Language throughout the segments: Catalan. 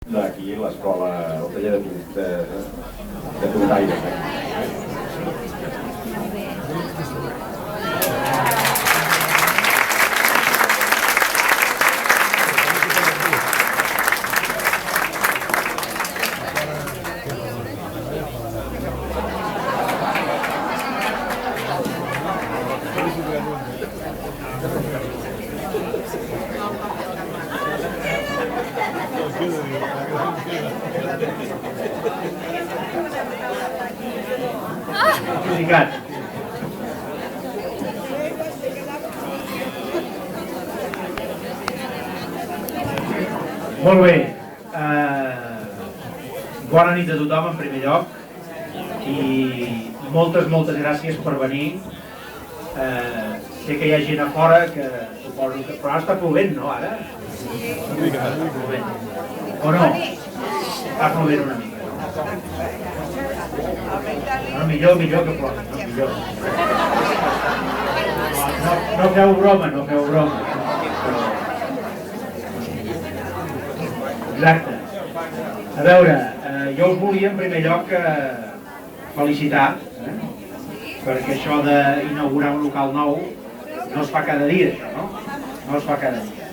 d'aquí l'escola, el taller de pintaires. Molt bé, bona nit a tothom en primer lloc i moltes gràcies per venir. Sé que hi ha gent a fora que suposo que... Però ara està plovent, no, ara? Està plovent. O no? Està plovent una mica. No, millor que plogui, no, millor. No feu broma, no feu broma. Exacte. A veure, jo us volia en primer lloc felicitar, perquè això d'inaugurar un local nou no es fa cada dia, això, no? No es fa cada dia.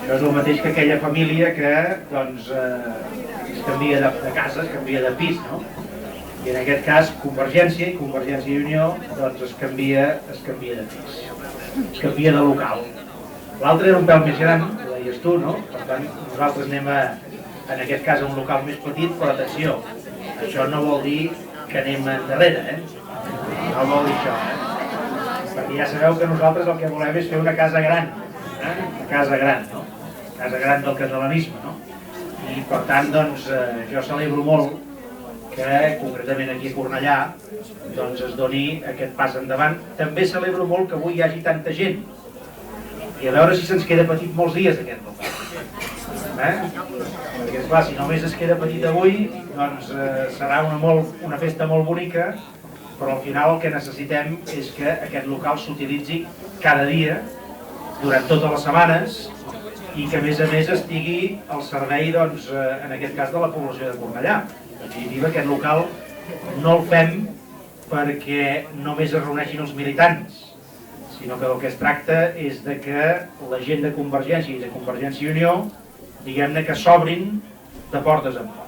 Això és el mateix que aquella família que, doncs, es canvia de casa, es canvia de pis, no? I en aquest cas, Convergència i Unió, doncs es canvia de pis, es canvia de local. L'altre era un pèl més gran, ho deies tu, no? Per tant, nosaltres anem en aquest cas a un local més petit, però atenció, això no vol dir que anem endarrere, no vol dir això, perquè ja sabeu que nosaltres el que volem és fer una casa gran, una casa gran, no? Casa gran del catalanisme, no? I per tant, doncs, jo celebro molt que, concretament aquí a Cornellà, doncs es doni aquest pas endavant. També celebro molt que avui hi hagi tanta gent, i a veure si se'ns queda petit molts dies aquest local. Perquè, esclar, si només es queda petit avui, doncs serà una festa molt bonica, però al final el que necessitem és que aquest local s'utilitzi cada dia, durant totes les setmanes, i que a més estigui al servei, doncs, en aquest cas, de la població de Cornellà. En definitiva, aquest local no el fem perquè només es reuneixin els militants, sinó que del que es tracta és de que la gent de Convergència i de Convergència i Unió, diguem-ne que s'obrin de portes en fora.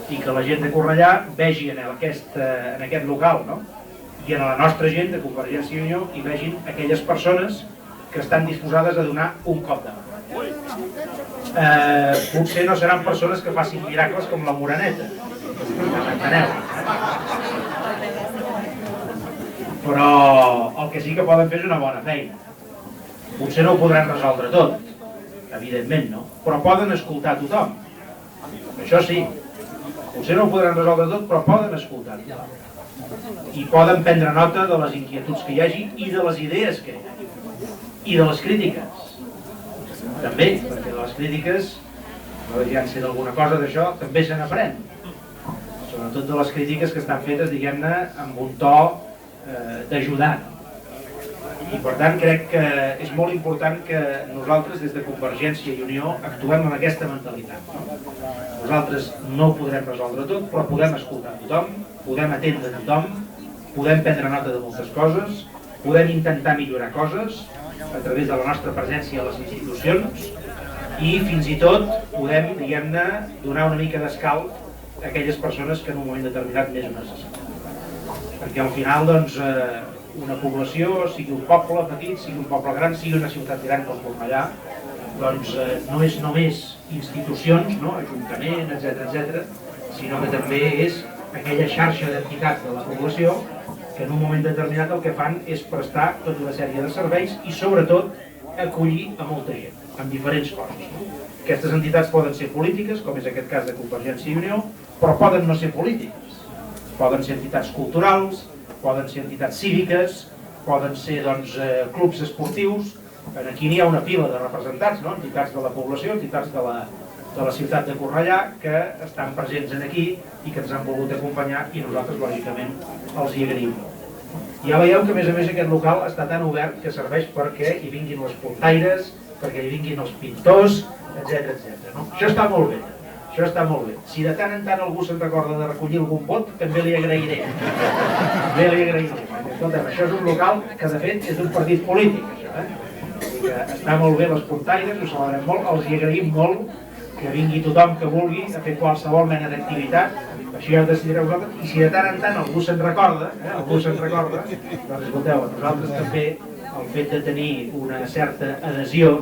I que la gent de Cornellà vegi en aquest local, no? I en la nostra gent de Convergència i Unió hi vegin aquelles persones que estan disposades a donar un cop de mà. Potser no seran persones que facin miracles com la Moreneta, m'enteneu? Però el que sí que poden fer és una bona feina. Potser no ho podran resoldre tot, evidentment, no? Però poden escoltar tothom. Això sí, potser no ho podran resoldre tot, però poden escoltar tothom. I poden prendre nota de les inquietuds que hi hagi i de les idees que hi hagi. I de les crítiques. També, perquè de les crítiques, ja en sé d'alguna cosa d'això, també se n'aprèn. Sobretot de les crítiques que estan fetes, diguem-ne, amb un to d'ajudar. I per tant crec que és molt important que nosaltres des de Convergència i Unió actuem amb aquesta mentalitat. Nosaltres no ho podrem resoldre tot, però podem escoltar tothom, podem atendre tothom, podem prendre nota de moltes coses, podem intentar millorar coses a través de la nostra presència a les institucions i fins i tot podem, diguem-ne, donar una mica d'escalf a aquelles persones que en un moment determinat més ho necessiten. Perquè al final, doncs, una població, sigui un poble petit, sigui un poble gran, sigui una ciutat gran com Cornellà, doncs no és només institucions, no? Ajuntament, etc., sinó que també és aquella xarxa d'entitats de la població que en un moment determinat el que fan és prestar tota una sèrie de serveis i sobretot acollir a molta gent, amb diferents coses. Aquestes entitats poden ser polítiques, com és aquest cas de Convergència i Unió, però poden no ser polítiques. Poden ser entitats culturals, poden ser entitats cíviques, poden ser clubs esportius. Aquí n'hi ha una pila de representants, entitats de la població, entitats de la ciutat de Cornellà que estan presents aquí i que ens han volgut acompanyar i nosaltres, lògicament, els hi agraïm. Ja veieu que, a més aquest local està tan obert que serveix perquè hi vinguin les portaires, perquè hi vinguin els pintors, etc. Això està molt bé. Això està molt bé. Si de tant en tant algú se'n recorda de recollir algun vot, també li agrairé. També li agrairé. Escolta'm, això és un local que de fet és un partit polític, això, Vull dir que està molt bé les puntaires, ho celebrem molt, els hi agraïm molt que vingui tothom que vulgui a fer qualsevol mena d'activitat, això ja ho decidireu vosaltres, i si de tant en tant algú se'n recorda, doncs escolteu, a nosaltres també el fet de tenir una certa adhesió,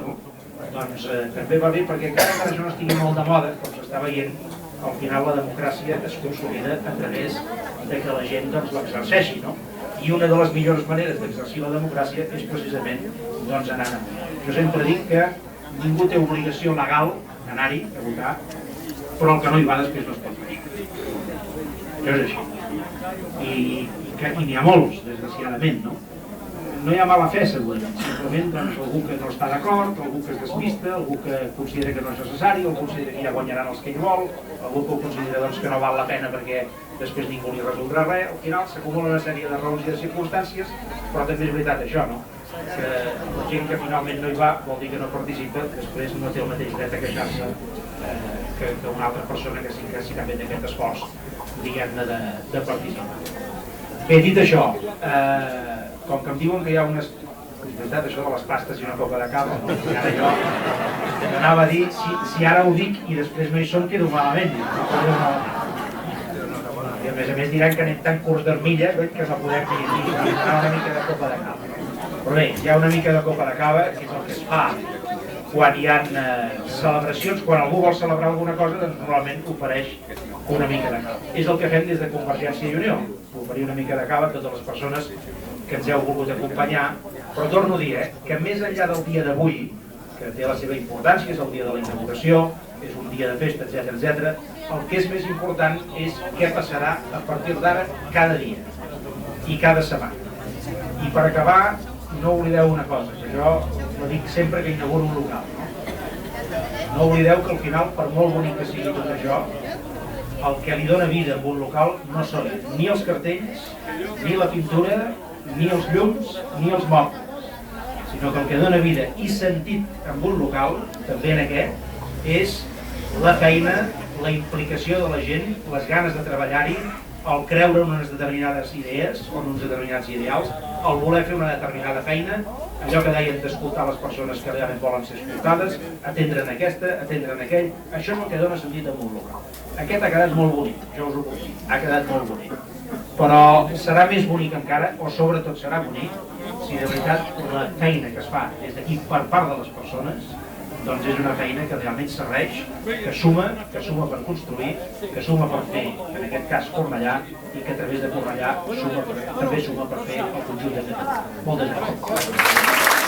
doncs també va bé perquè encara que això no estigui molt de moda, com s'està veient, al final la democràcia es consolida a través de que la gent doncs, l'exerceixi, no? I una de les millors maneres d'exercir la democràcia és precisament doncs, anar-hi. Jo sempre dic que ningú té obligació legal d'anar-hi a votar, però el que no hi va després no es pot fer. Això és així. I n'hi ha molts, desgraciadament, no? No hi ha mala fe, segurament. Simplement doncs, algú que no està d'acord, algú que es despista, algú que considera que no és necessari, algú que considera que ja guanyaran els que ell vol, algú que considera doncs, que no val la pena perquè després ningú li resoldrà res. Al final s'acumula una sèrie de raons i de circumstàncies, però també és veritat això, no? Que la gent que finalment no hi va vol dir que no participa, després no té el mateix dret a queixar-se que una altra persona que sí que s'ha fet aquest esforç, diguem-ne, de participar. Bé, dit això, com que em diuen que hi ha unes... És veritat, això de les pastes i una copa de cava, no? I ara jo anava a dir, si ara ho dic i després no hi som, quedo malament. I a més diran que anem tan curts d'armilles que no podem dir una mica de copa de cava. Però bé, hi ha una mica de copa de cava, que és el que es fa quan hi ha celebracions, quan algú vol celebrar alguna cosa, doncs normalment ofereix una mica de cava. És el que fem des de Convergència i Unió, oferir una mica de cava a totes les persones que ens heu volgut acompanyar, però torno a dir que més enllà del dia d'avui, que té la seva importància, és el dia de la inauguració, és un dia de festa, etc., el que és més important és què passarà a partir d'ara cada dia i cada setmana. I per acabar, no oblideu una cosa, que jo ho dic sempre que inauguro un local. No oblideu que al final, per molt bonic que sigui tot això, el que li dona vida a un local no són ni els cartells, ni la pintura, ni els llums, ni els mobles, sinó que el que dona vida i sentit a un local, també en aquest, és la feina, la implicació de la gent, les ganes de treballar-hi, el creure en unes determinades idees o en uns determinats ideals, el voler fer una determinada feina, allò que deien d'escoltar les persones que realment volen ser escoltades, atendre en aquesta, atendre en aquell, això és el que dona sentit a un local. Aquest ha quedat molt bonic, jo us ho puc dir, ha quedat molt bonic. Però serà més bonic encara, o sobretot serà bonic, si de veritat la feina que es fa des d'aquí per part de les persones doncs és una feina que realment serveix, que suma per construir, que suma per fer, en aquest cas, Cornellà, i que a través de Cornellà també suma per fer el conjunt de Catalunya. Moltes gràcies.